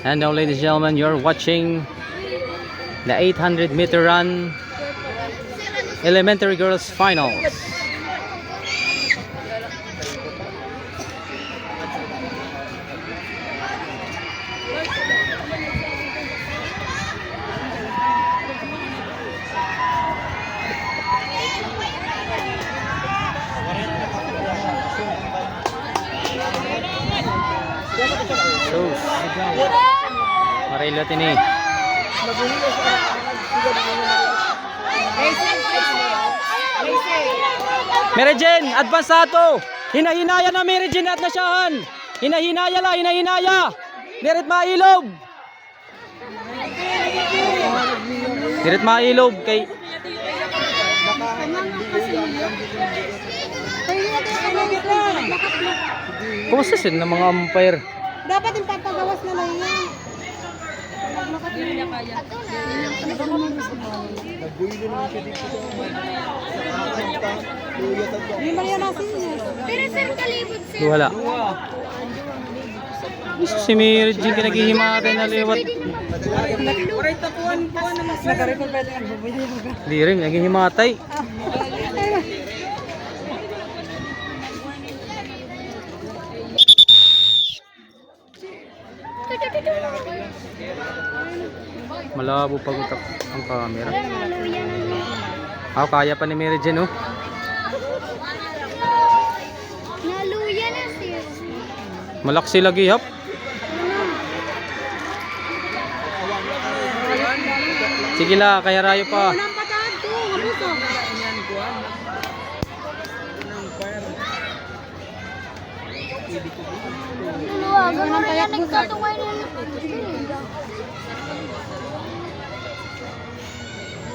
And now, ladies and gentlemen, you're watching the 800-meter run elementary girls finals. Marilo tini. Mary Jane, advance ato. Hinahinaya na Mary Jane at nasyahan. Hinahinaya la, hinahinaya. Diret mailog. Diret mailog kay kumusta sin ng mga umpire? Dapat yung papagawas na lang yan. Pero sir, kalibot sir. Wala. Si Mary Jane kinaghihimatan na liwat. Di rin, naghihimatay. Malabo pag utak ang camera. Kaya pa ni Mary Jane, oh. Naluya na sir. Malaksi lagi, hap. Sige la, kaya rayo pa. Walang patahan to, habuso. Luluwagan na kaya nagkatungay na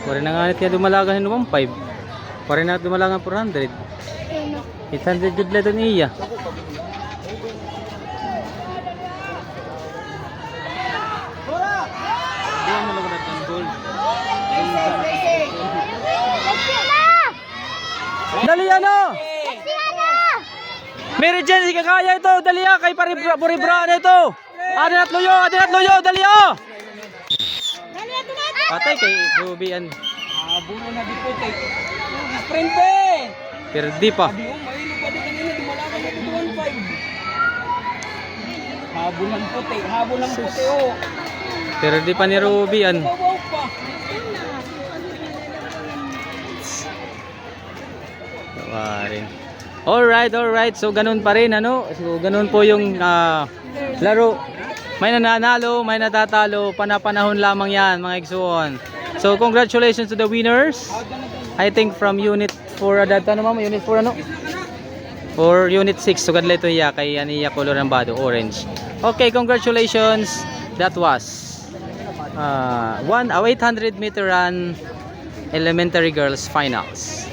Pare na nga natin dumalagan ng 1.5. Pare na dumalagan 400. 800 jud la doon iya. Dali ano? Mary Jane, sige kaya ito. Dali kay pare-pare na ito. Adin at luyo, dali Patay kay Rubian. Bulo na dito kay sprint pe. Perdi pa. Mailo pa di kanina dumalaga na 1.5. Habol ng puti oh. Perdi pa ni Rubian. Babaw pa. Tawarin. Alright. So ganun pa rin ano. So ganun po yung laro. May nananalo, may natatalo, panapanahon lamang yan mga igsuon. So congratulations to the winners. I think from unit 4 adata ano mama, unit 4 ano? Or unit 6 sugad so, ito iya kay aniya color ng bado orange. Okay, congratulations. That was 800 meter run elementary girls finals.